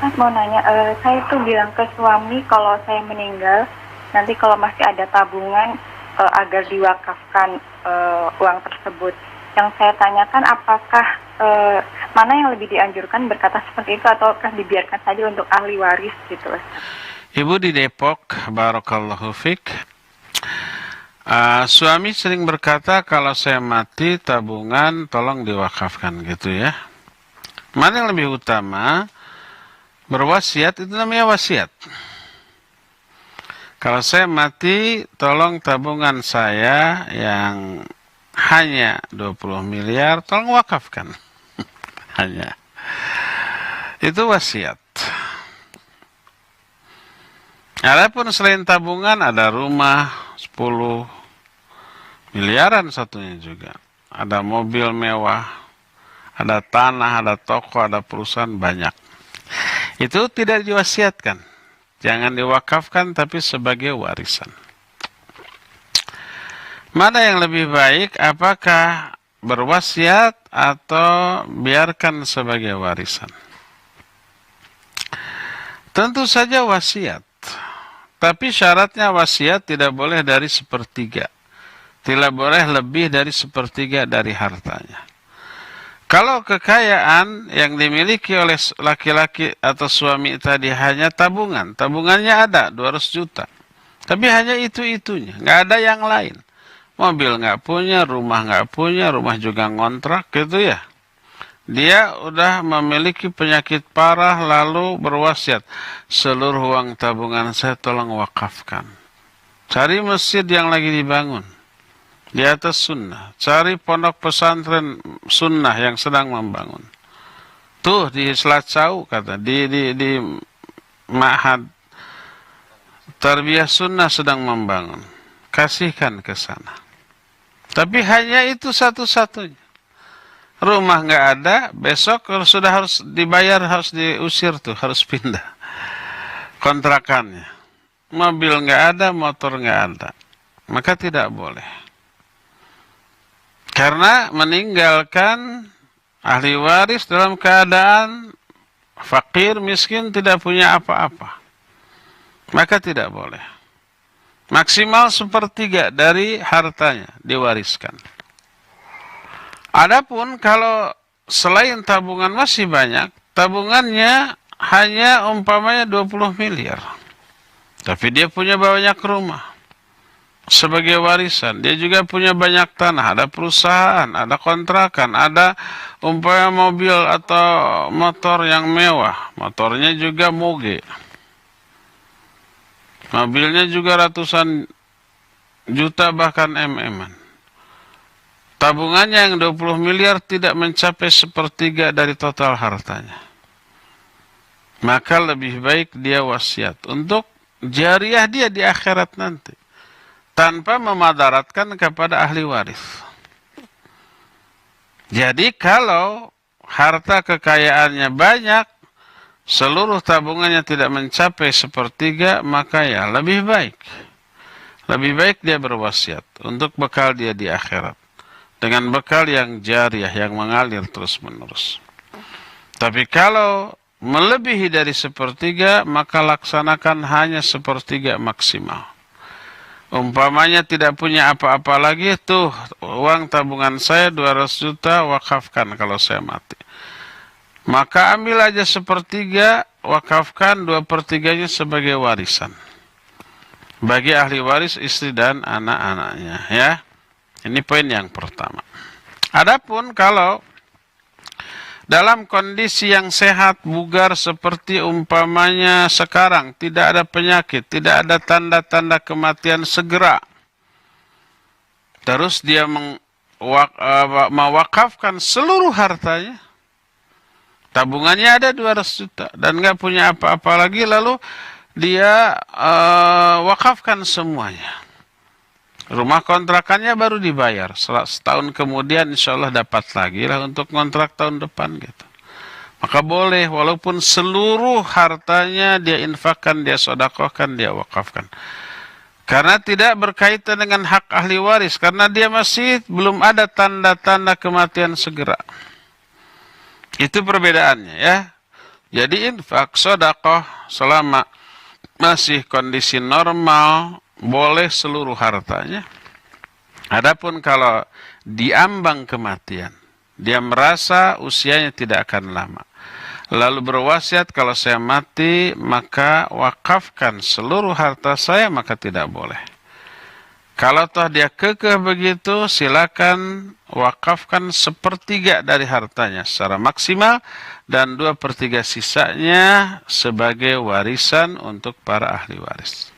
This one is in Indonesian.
Mas mau nanya, saya tuh bilang ke suami kalau saya meninggal, nanti kalau masih ada tabungan agar diwakafkan uang tersebut. Yang saya tanyakan apakah mana yang lebih dianjurkan berkata seperti itu ataukah dibiarkan saja untuk ahli waris gitu? Ibu di Depok, barakallahu fik. Suami sering berkata kalau saya mati tabungan tolong diwakafkan gitu ya. Mana yang lebih utama? Berwasiat itu namanya wasiat. Kalau saya mati, tolong tabungan saya yang hanya 20 miliar, tolong wakafkan. Hanya. Itu wasiat. Adapun selain tabungan, ada rumah 10 miliaran satunya juga. Ada mobil mewah, ada tanah, ada toko, ada perusahaan banyak. Itu tidak diwasiatkan. Jangan diwakafkan tapi sebagai warisan. Mana yang lebih baik? Apakah berwasiat atau biarkan sebagai warisan? Tentu saja wasiat. Tapi syaratnya wasiat tidak boleh dari sepertiga. Tidak boleh lebih dari sepertiga dari hartanya. Kalau kekayaan yang dimiliki oleh laki-laki atau suami tadi hanya tabungan, tabungannya ada 200 juta. Tapi hanya itu-itunya, nggak ada yang lain. Mobil nggak punya, rumah juga ngontrak gitu ya. Dia udah memiliki penyakit parah lalu berwasiat. Seluruh uang tabungan saya tolong wakafkan. Cari masjid yang lagi dibangun. Di atas sunnah. Cari pondok pesantren sunnah yang sedang membangun. Tuh di Selacau kata. Di Ma'had Tarbiyah Sunnah sedang membangun. Kasihkan ke sana. Tapi hanya itu satu-satunya. Rumah nggak ada, besok kalau sudah harus dibayar, harus diusir tuh, harus pindah kontrakannya. Mobil nggak ada, motor nggak ada. Maka tidak boleh. Karena meninggalkan ahli waris dalam keadaan fakir, miskin, tidak punya apa-apa. Maka tidak boleh. Maksimal sepertiga dari hartanya diwariskan. Adapun kalau selain tabungan masih banyak, tabungannya hanya umpamanya 20 miliar. Tapi dia punya banyak rumah. Sebagai warisan, dia juga punya banyak tanah, ada perusahaan, ada kontrakan, ada umpamanya mobil atau motor yang mewah, motornya juga moge, mobilnya juga ratusan juta bahkan mm-an. Tabungannya yang 20 miliar tidak mencapai sepertiga dari total hartanya. Maka lebih baik dia wasiat untuk jariah dia di akhirat nanti. Tanpa memadaratkan kepada ahli waris. Jadi kalau harta kekayaannya banyak, seluruh tabungannya tidak mencapai sepertiga, maka ya lebih baik. Lebih baik dia berwasiat untuk bekal dia di akhirat. Dengan bekal yang jariah, yang mengalir terus-menerus. Tapi kalau melebihi dari sepertiga, maka laksanakan hanya sepertiga maksimal. Umpamanya tidak punya apa-apa lagi, tuh uang tabungan saya 200 juta, wakafkan kalau saya mati. Maka ambil aja sepertiga, wakafkan 2/3-nya sebagai warisan. Bagi ahli waris, istri dan anak-anaknya ya. Ini poin yang pertama. Adapun kalau dalam kondisi yang sehat, bugar seperti umpamanya sekarang, tidak ada penyakit, tidak ada tanda-tanda kematian segera. Terus dia mewakafkan seluruh hartanya. Tabungannya ada 200 juta dan nggak punya apa-apa lagi, lalu dia wakafkan semuanya. Rumah kontrakannya baru dibayar. Setahun kemudian insya Allah dapat lagi lah untuk kontrak tahun depan gitu. Maka boleh walaupun seluruh hartanya dia infakkan, dia sodakohkan, dia wakafkan. Karena tidak berkaitan dengan hak ahli waris. Karena dia masih belum ada tanda-tanda kematian segera. Itu perbedaannya ya. Jadi infak, sedekah selama masih kondisi normal boleh seluruh hartanya. Adapun kalau diambang kematian, dia merasa usianya tidak akan lama, lalu berwasiat, kalau saya mati maka wakafkan seluruh harta saya, maka tidak boleh. Kalau toh dia kekeh begitu, silakan wakafkan 1/3 dari hartanya secara maksimal, dan 2/3 sisanya sebagai warisan untuk para ahli waris.